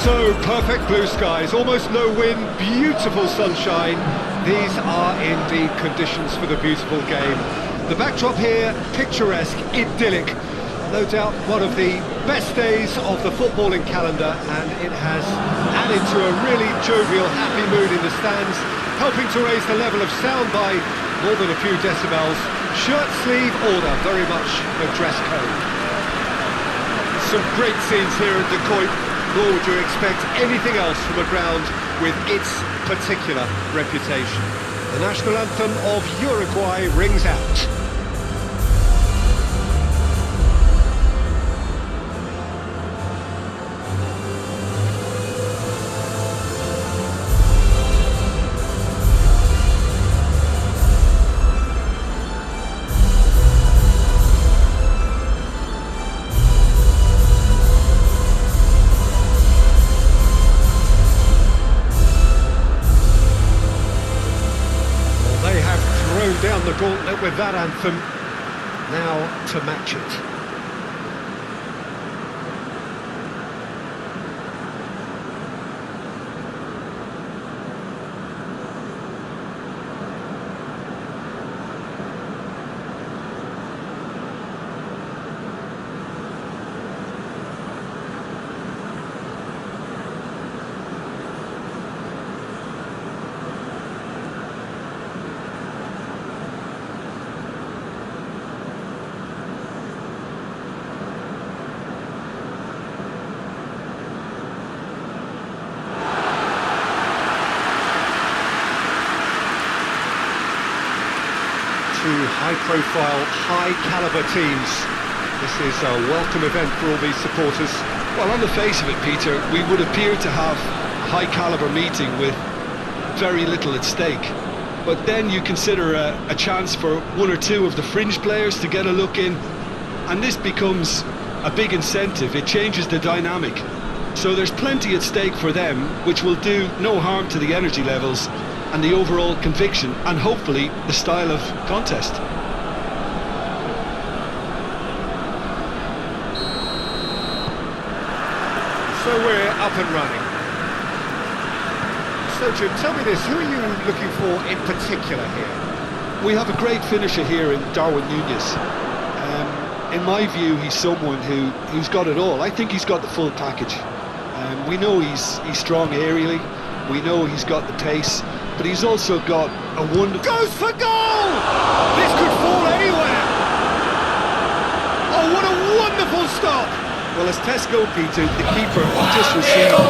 So, perfect blue skies, almost no wind, beautiful sunshine. These are indeed conditions for the beautiful game. The backdrop here, picturesque, idyllic. No doubt one of the best days of the footballing calendar, and it has added to a really jovial, happy mood in the stands, helping to raise the level of sound by more than a few decibels. Shirt sleeve order, very much a dress code. Some great scenes here at Dukung. Nor would you expect anything else from a ground with its particular reputation. The national anthem of Uruguay rings out. Down the gauntlet with that anthem, now to match it. High-profile, high-caliber teams. This is a welcome event for all these supporters. Well, on the face of it, Peter, we would appear to have a high-caliber meeting with very little at stake. But then you consider a chance for one or two of the fringe players to get a look in, and this becomes a big incentive. It changes the dynamic. So there's plenty at stake for them, which will do no harm to the energy levels and the overall conviction, and hopefully the style of contest. So we're up and running. So Jim, tell me this, who are you looking for in particular here? We have a great finisher here in Darwin Núñez. In my view, he's someone who's got it all. I think he's got the full package. We know he's strong aerially, we know he's got the pace, but he's also got a wonderful... Goes for goal! This could fall anywhere! Oh, what a wonderful stop! Well, as Tesco, Peter, the keeper just received an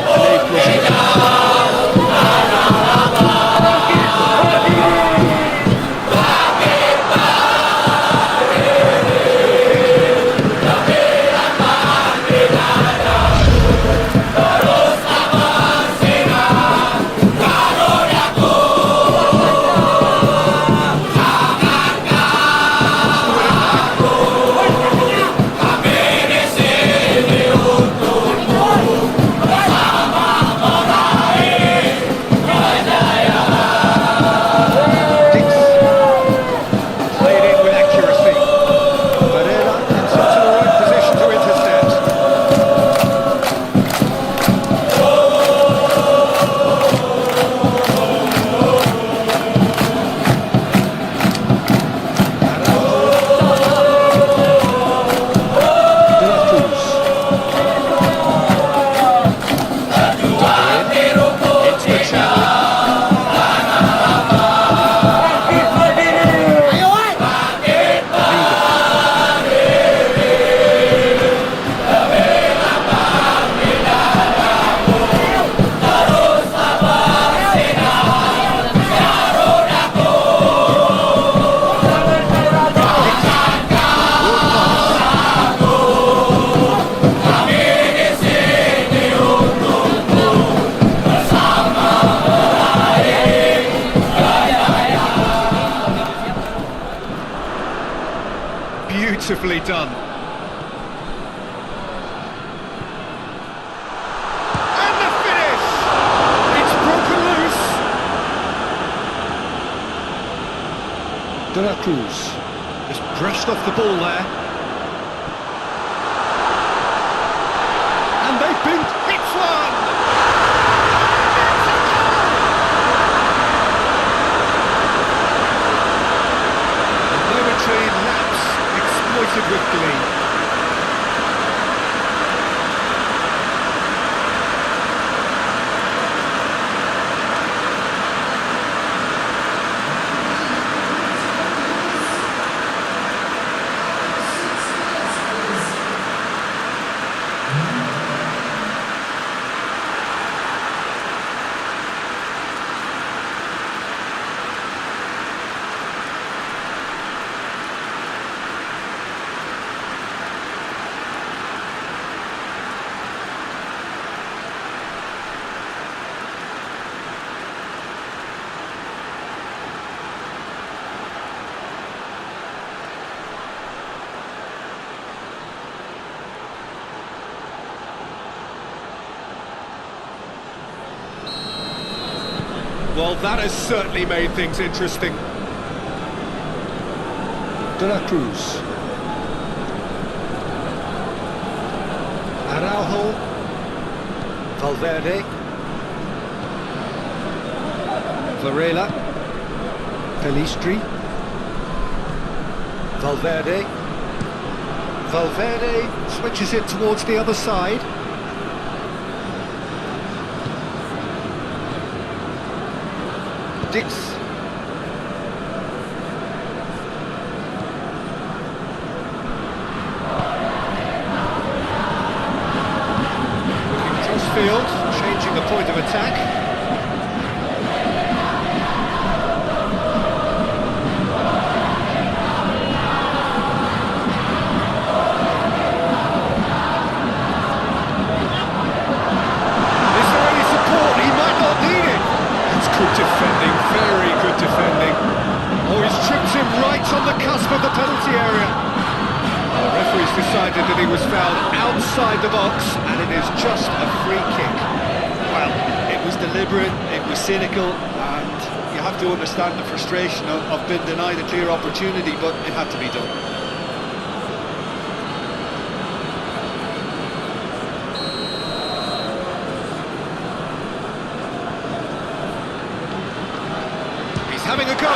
Beautifully done. And the finish! It's broken loose. De La Cruz. Just brushed off the ball there. And they've been hit one! Well, that has certainly made things interesting. De La Cruz. Araujo. Valverde. Varela. Pelistri. Valverde. Valverde switches it towards the other side. Dix. Looking cross-field, changing the point of attack. Defending, very good defending. Oh, he's tripped him right on the cusp of the penalty area. The referee's decided that he was fouled outside the box, and it is just a free kick. Well, it was deliberate, it was cynical, and you have to understand the frustration of being denied a clear opportunity, but it had to be done. Having a go.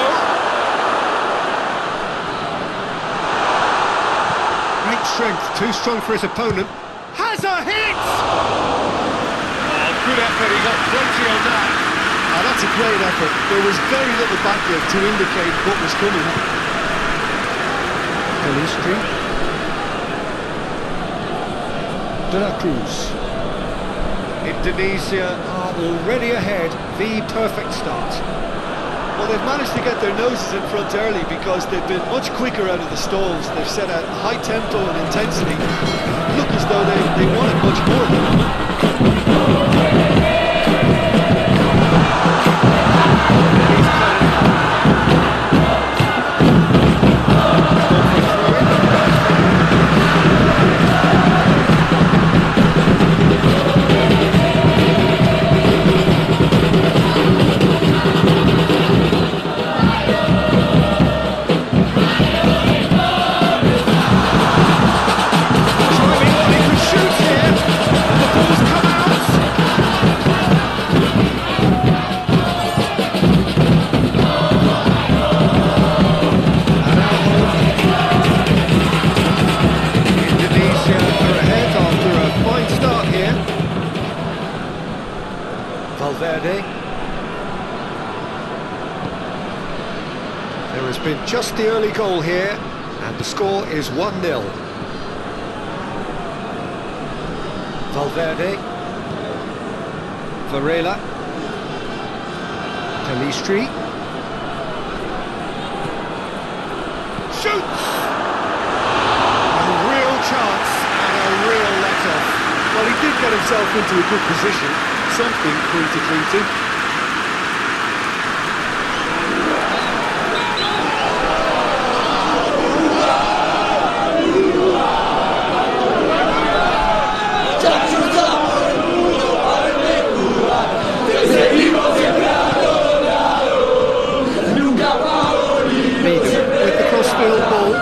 Great strength, too strong for his opponent. Has a hit! Oh, good effort, he got plenty on that. Oh, that's a great effort. There was very little backward to indicate what was coming. Pelistri. De La Cruz. Indonesia are already ahead. The perfect start. Well, they've managed to get their noses in front early because they've been much quicker out of the stalls. They've set a high tempo and intensity. Look as though they wanted much more. Valverde. There has been just the early goal here, and the score is 1-0. Valverde. Varela. Pelistri. Shoots! A real chance and a real let-off. Well, he did get himself into a good position. Something for him to cling to. With the cross-field ball.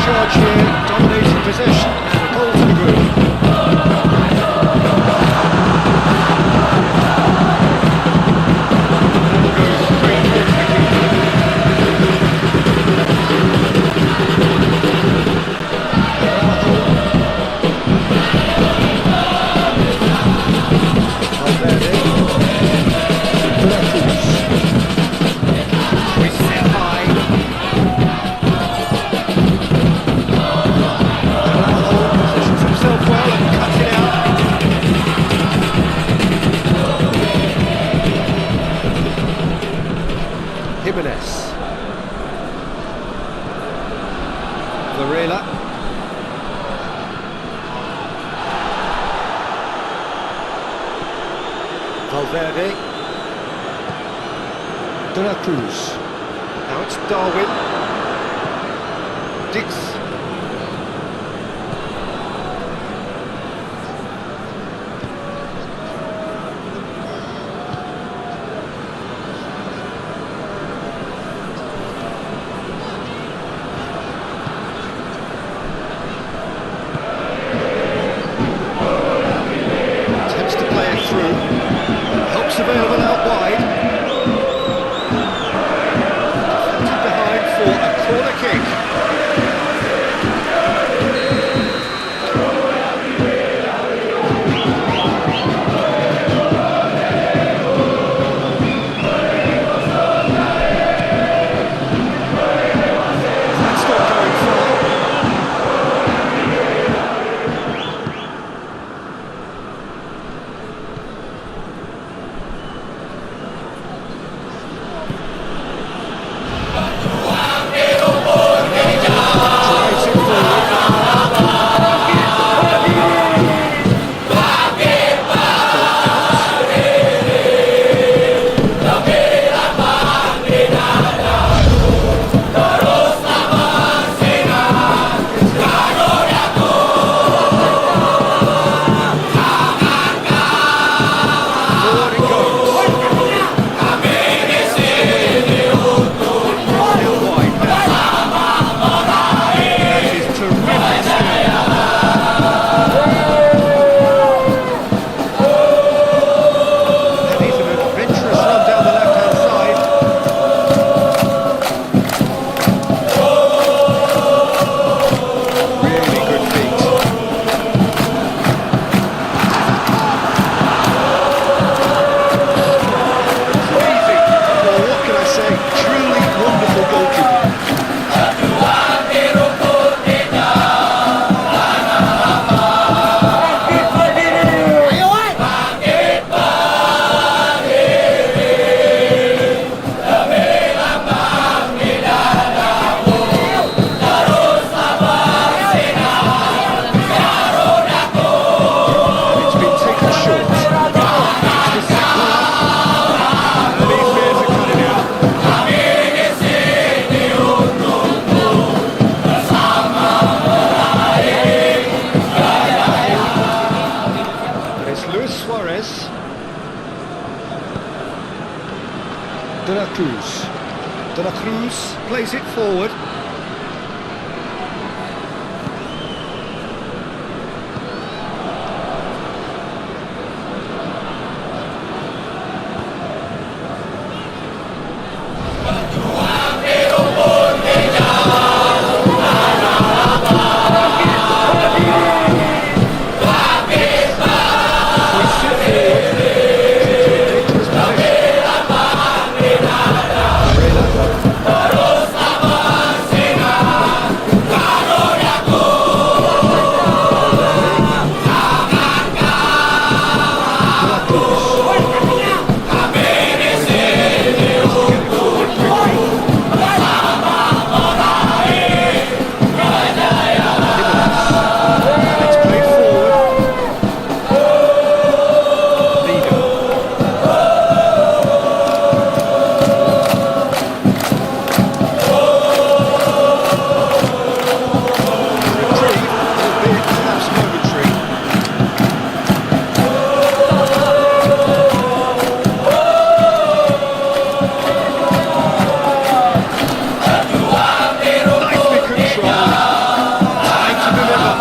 Charge here, dominating possession, and a goal to the group. Valverde. De La Cruz. Now it's Darwin. Dix. Attempts to play it through. Helps available out wide. Deflected behind for a corner kick. That's not going far. Drives it forward. Forward it goes. Out wide now. That is terrific skill. That is an adventurous run down the left-hand side. Really good feet. Easy. Well, what can I say? Truly wonderful goalkeeping. And it's been taken short. It's the second half. And he fears to cut it out. And it's Luis Suarez. De La Cruz. De La Cruz plays it forward. Puts it forward. Into a dangerous position. Varela. De La Cruz. And it's played forward. Leader. Retrieve, albeit perhaps momentary. Nicely controlled. Time to deliver.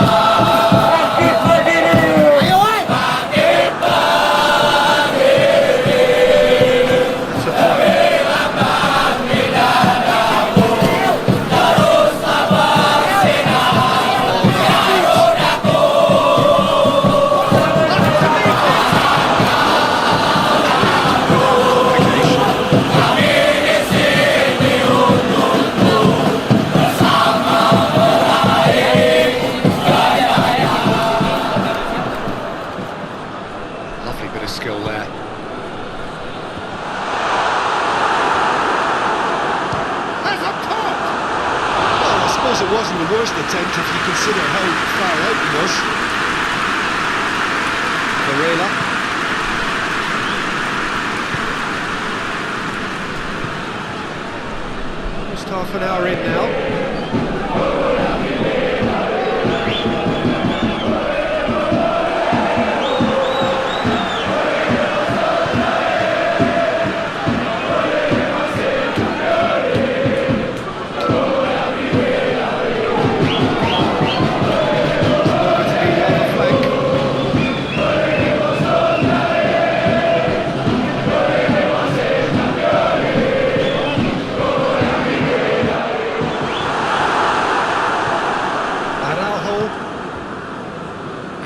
That's a throw. Lovely bit of skill there. Has a top! Well, I suppose it wasn't the worst attempt if you consider how far out it was. Varela. half an hour in now.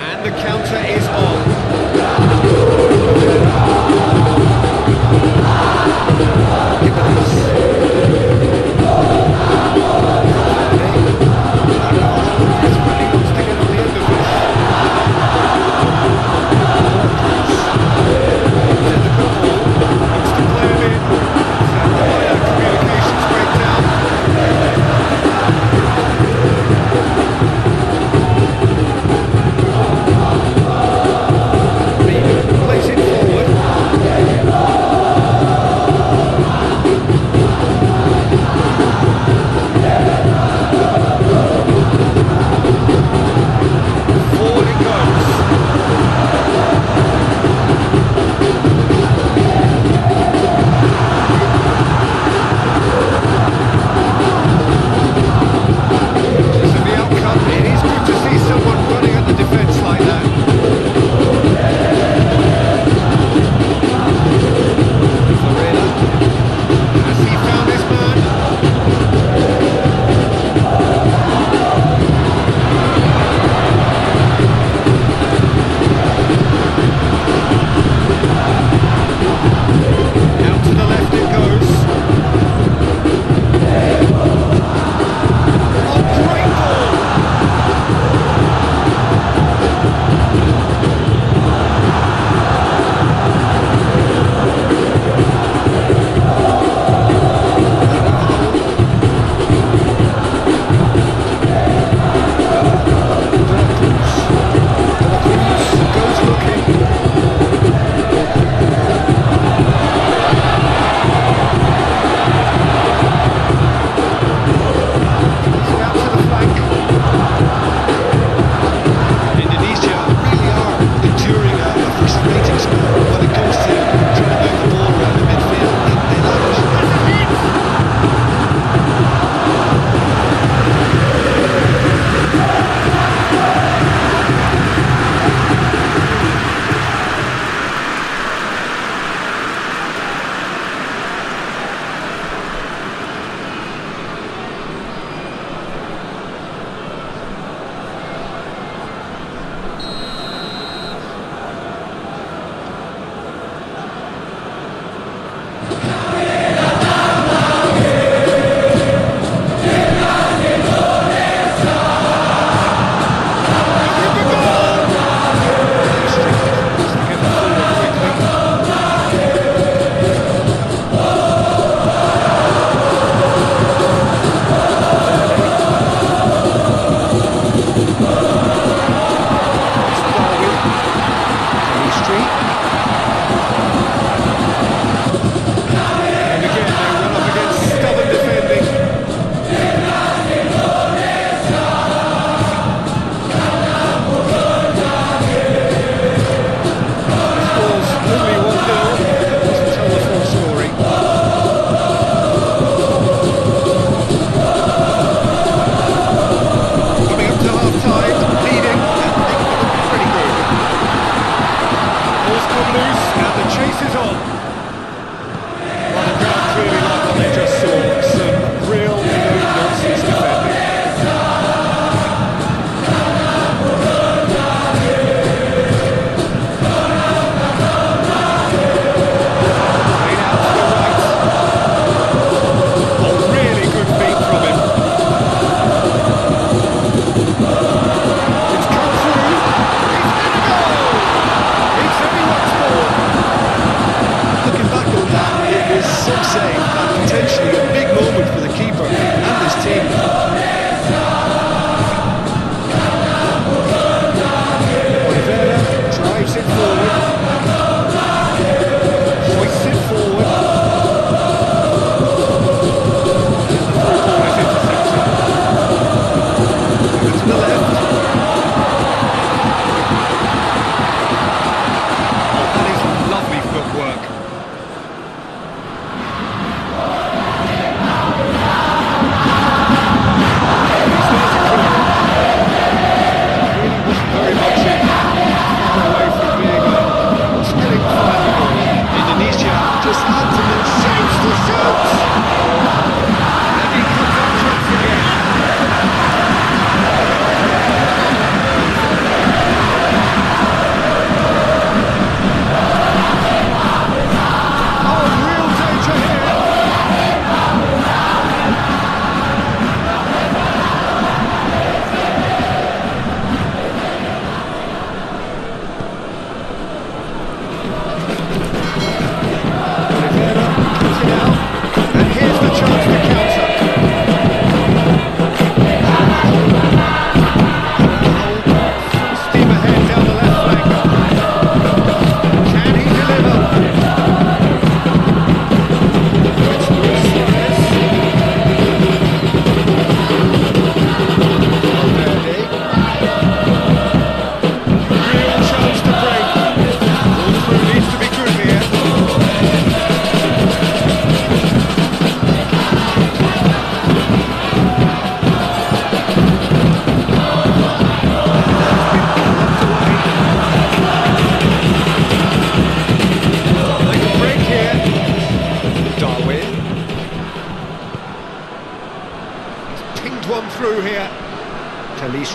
And the counter is on.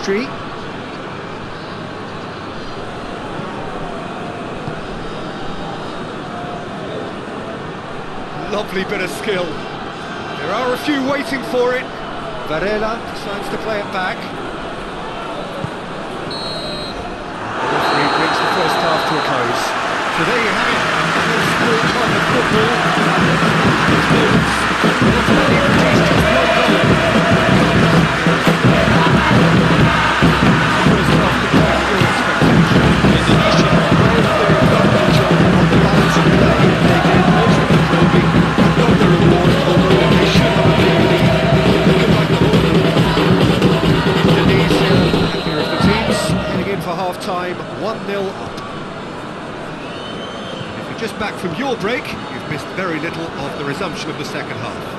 Street. Lovely bit of skill. There are a few waiting for it. Varela decides to play it back. The referee brings the first half to a close. So there you have it. Full score time of football. Ultimately produced just one goal. First half compared to your expectations. Indonesia held their advantage on the balance of play. They did most of the probing and got the reward, although they should have a big lead. Looking like the whole Indonesia, happier of the teams, heading in for half-time, 1-0 up. If you're just back from your break, you've missed very little of the resumption of the second half.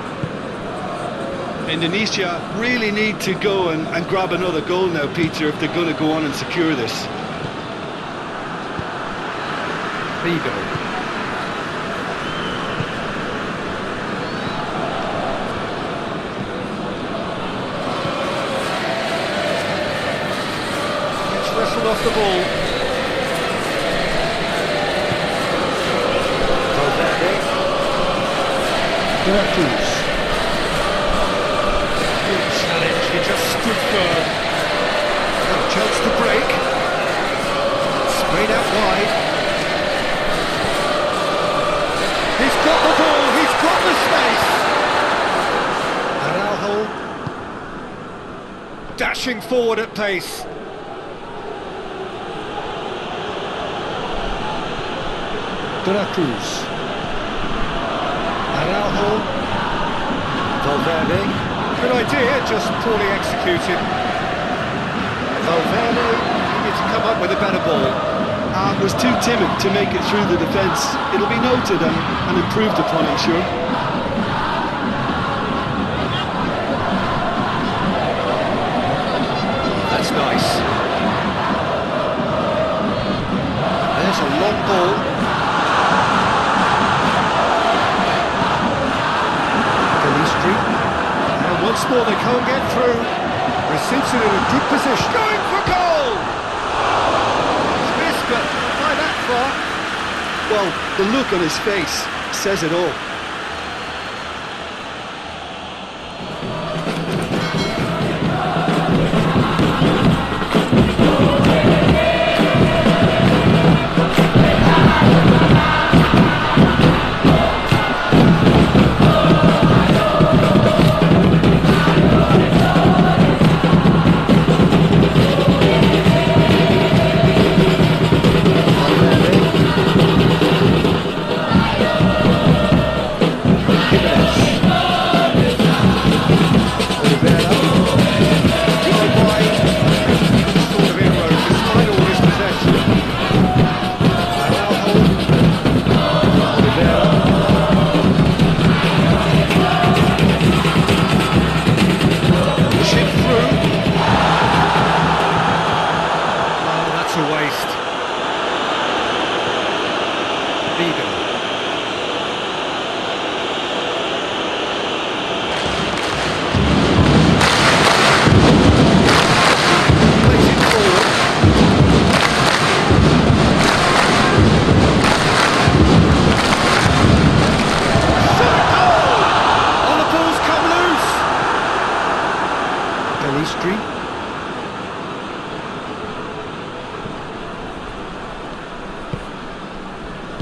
Indonesia really need to go and grab another goal now, Peter, if they're going to go on and secure this. Vigo. Gets wrestled off the ball. Valverde. Veracruz. Good challenge, he just stood firm. Got a chance to break. Sprayed out wide. He's got the ball, he's got the space! Araujo dashing forward at pace. Veracruz. Araujo. Valverde. Good idea, just poorly executed. Valverde needed to come up with a better ball. Was too timid to make it through the defence. It'll be noted and improved upon, I'm sure. That's nice. There's a long ball. Street. And once more they can't get through. Receives it in a good position. Going for goal! It's missed, but not by that far. Well, the look on his face says it all.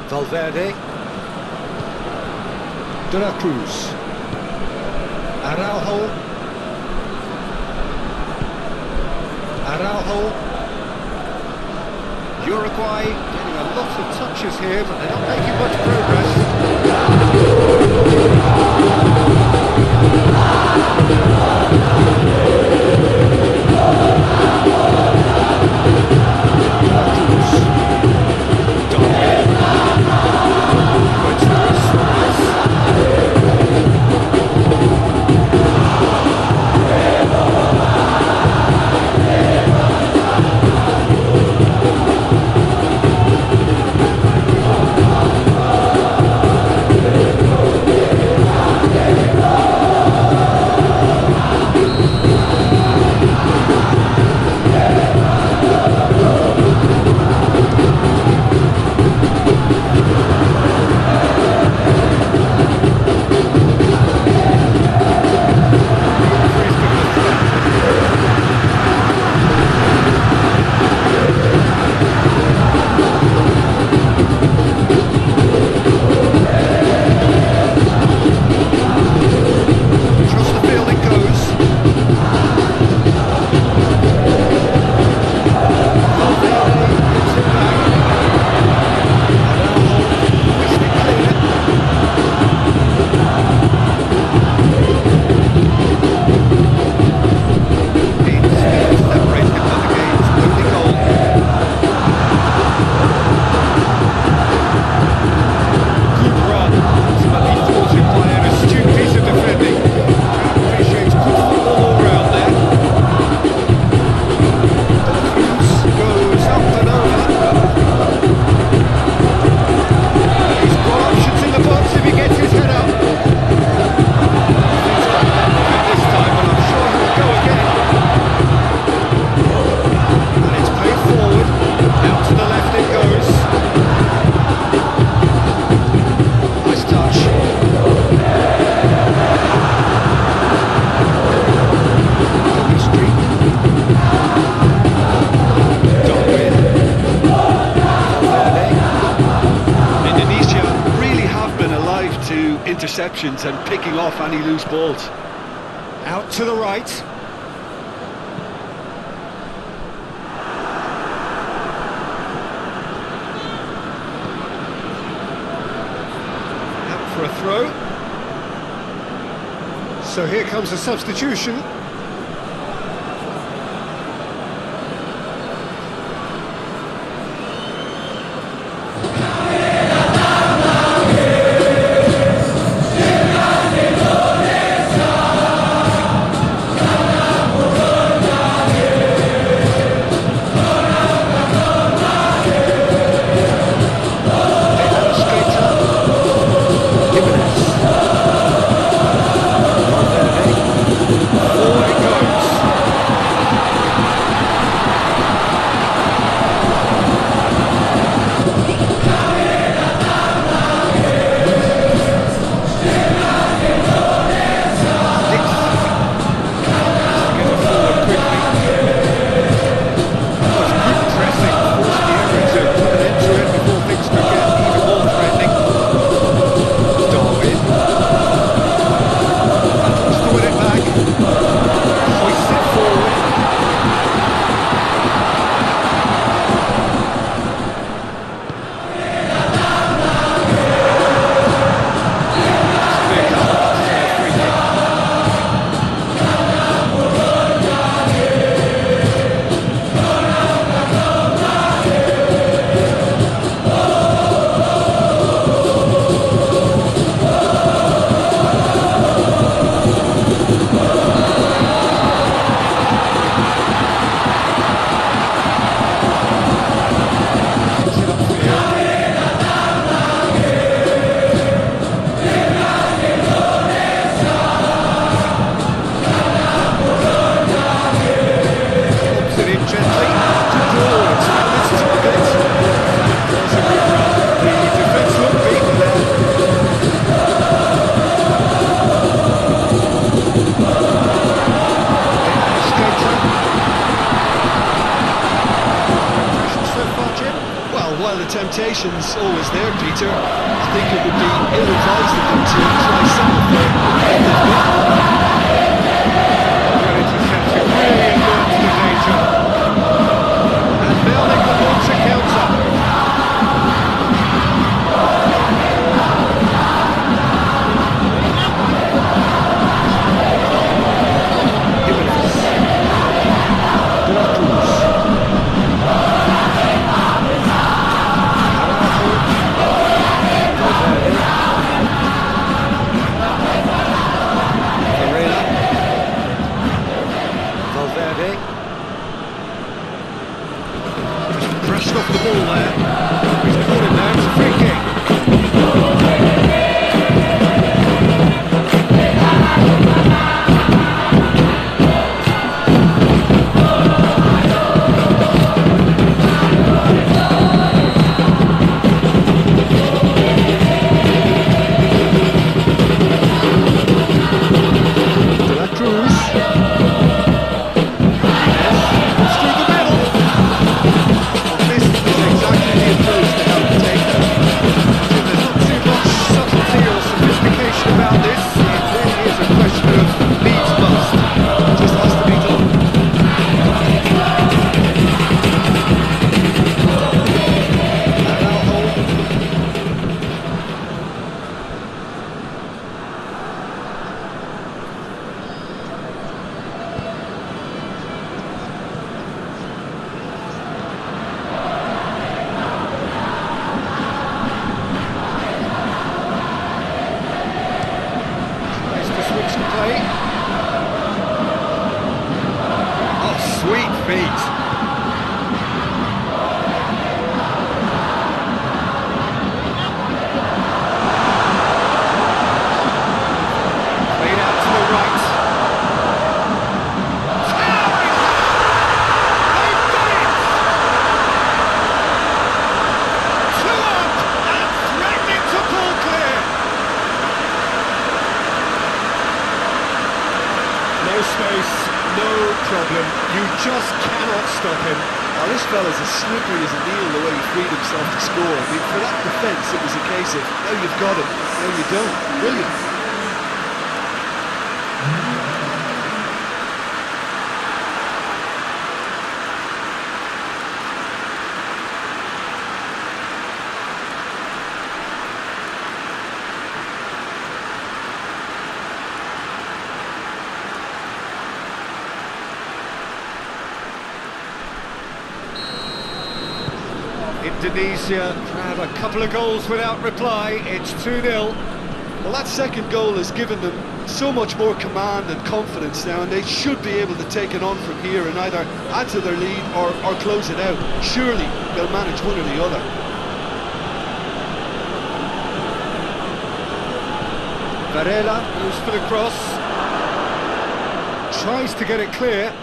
Valverde. Veracruz. Araujo. Araujo. Uruguay getting a lot of touches here, but they're not making much progress. interceptions and picking off any loose balls. Out to the right. Out for a throw. So here comes a substitution. Temptation's always there, Peter. I think it would be ill-advised of them to try something Well intercepted, really alerts the danger. And Melnik the ball to counter. Pressed off the ball there. He's caught him there, it's a free kick. De La Cruz. Yes, through the middle. This is exactly the approach to help slippery as a eel the way he freed himself to score. I mean, for that defence, it was a case of, now you've got it, now you don't. Brilliant. Indonesia have a couple of goals without reply. It's 2-0. Well, that second goal has given them so much more command and confidence now, and they should be able to take it on from here and either add to their lead or close it out. Surely they'll manage one or the other. Varela goes for the cross. Tries to get it clear.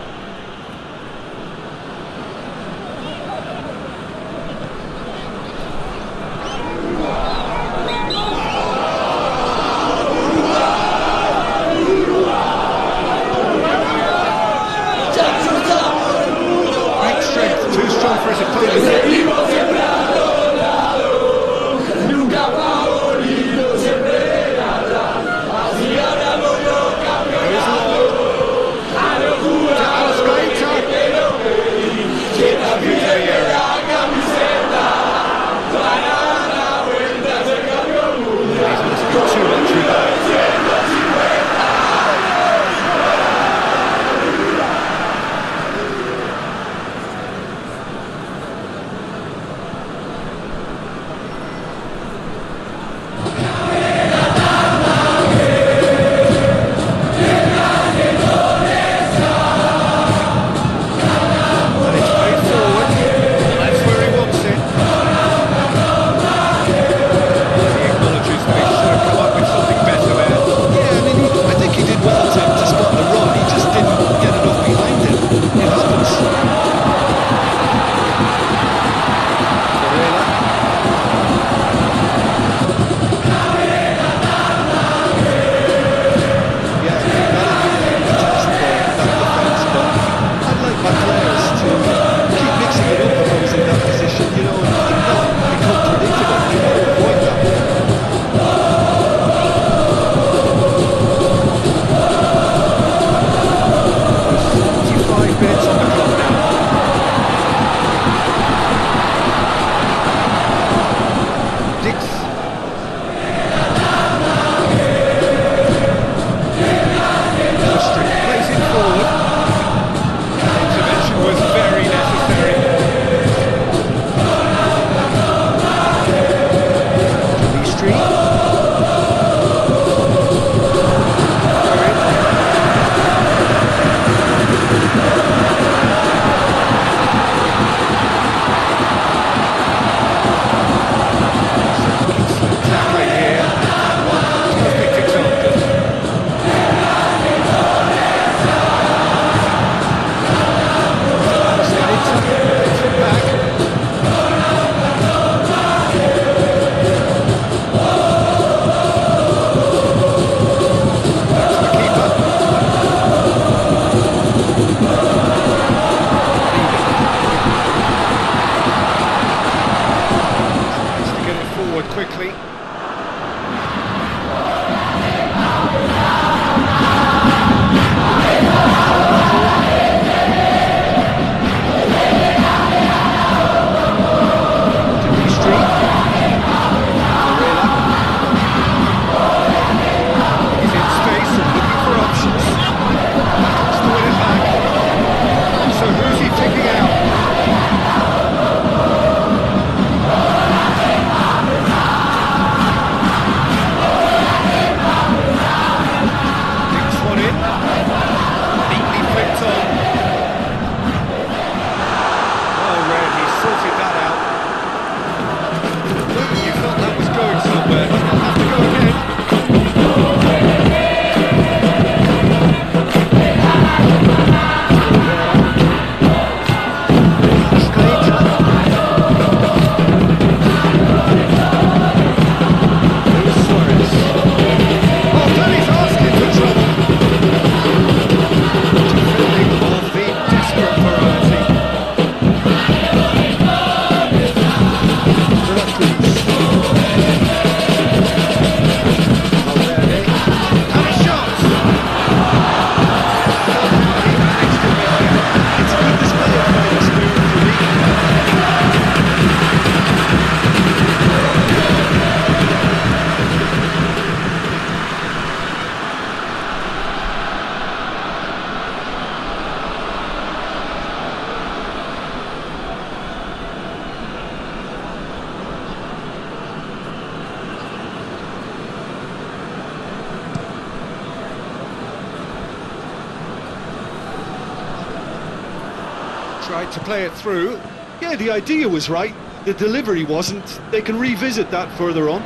Tried to play it through. Yeah, the idea was right. The delivery wasn't. They can revisit that further on.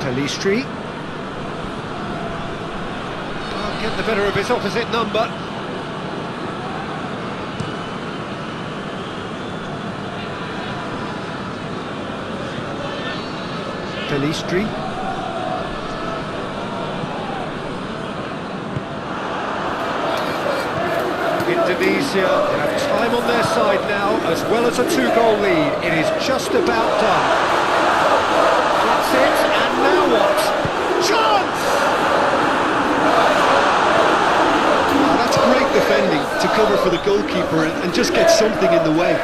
Pelistri. Can't get the better of his opposite number. Pelistri. Indonesia have time on their side now, as well as a 2-goal lead. It is just about done. That's it, and now what? Chance! Oh, that's great defending to cover for the goalkeeper and just get something in the way.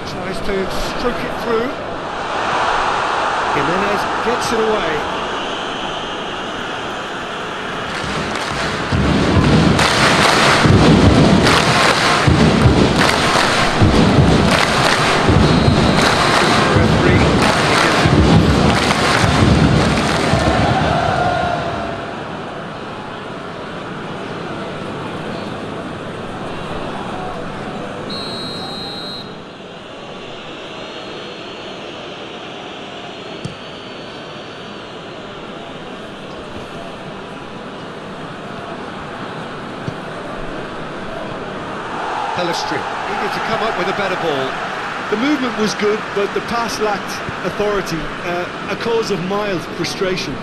Tries to stroke it through. Jimenez gets it away. Pelistri needed to come up with a better ball. The movement was good, but the pass lacked authority, a cause of mild frustration.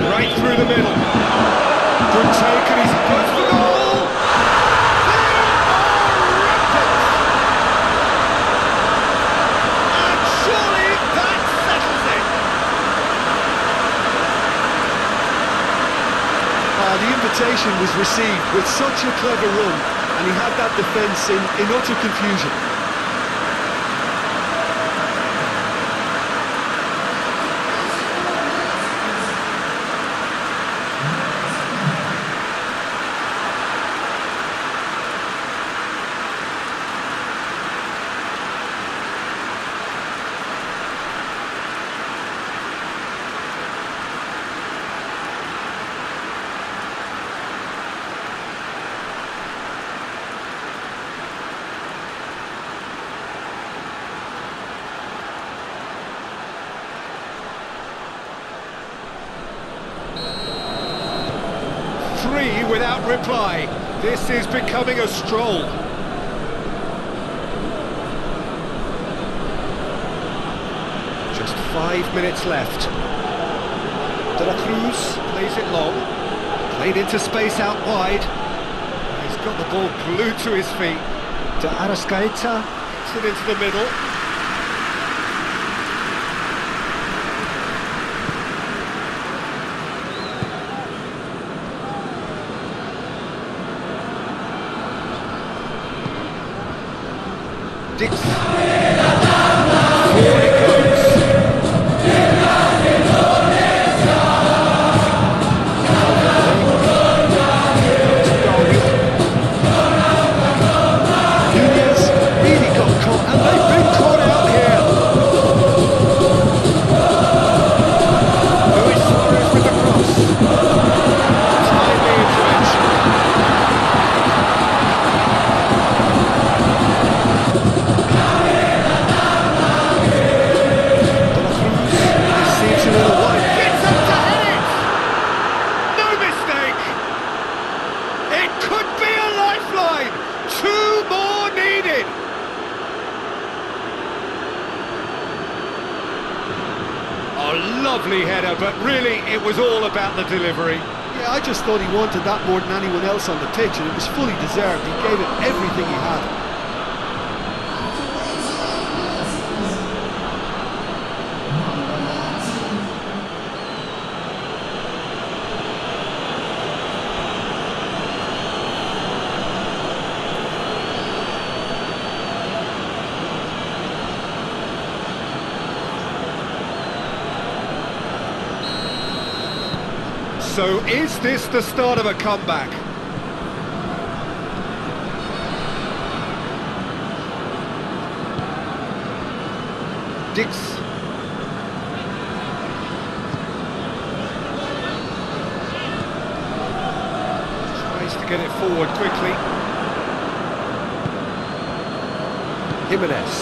Right through the middle. Good take, and he's close for goal. And surely that settles it. The invitation was received with such a clever run, and he had that defence in utter confusion. Three without reply. This is becoming a stroll. Just 5 minutes left. De la Cruz plays it long. Played into space out wide. He's got the ball glued to his feet. To Arrascaeta. Gets it into the middle. Dix. Here it goes. Nunez really got caught, and they've been caught out here. Luis Suarez with the cross. Timely intervention. Lovely header, but really it was all about the delivery. Yeah, I just thought he wanted that more than anyone else on the pitch, and it was fully deserved. He gave it everything he had. So is this the start of a comeback? Dix. Tries to get it forward quickly. Jimenez.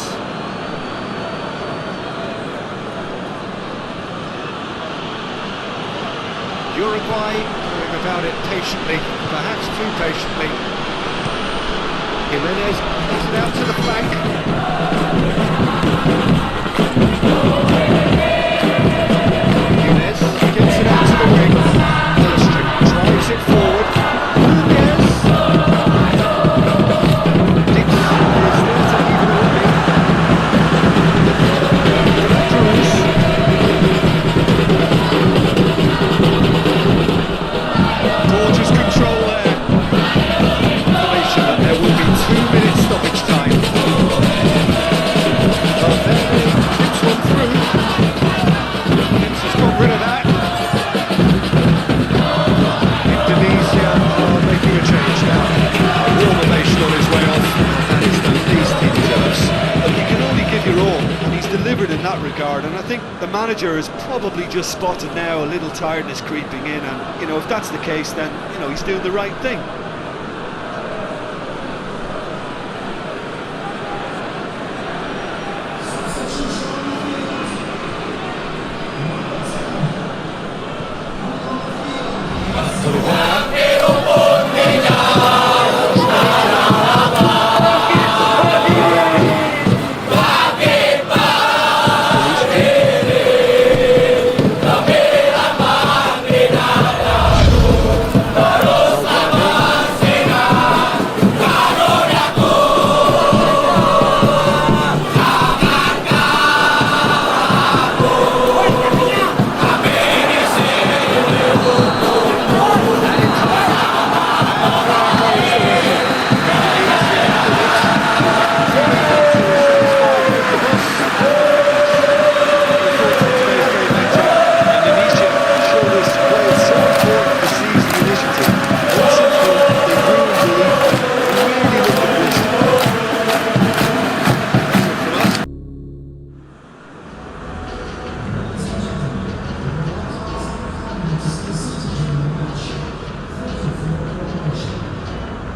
Uruguay going about it patiently, perhaps too patiently. Jimenez puts it out to the flank. Jimenez gets it out to the wing. Drives it forward. Yes. Dix is there to even it Gorgeous control there. Information that there will be 2 minutes stoppage time. Tips one through. Tips has got rid of that. Indonesia are making a change now. A warm ovation on his way off. That is the least he deserves. Look, you can only give your all, and he's delivered in that regard. And I think the manager has probably just spotted now a little tiredness creeping in. And, you know, if that's the case, then, you know, he's doing the right thing.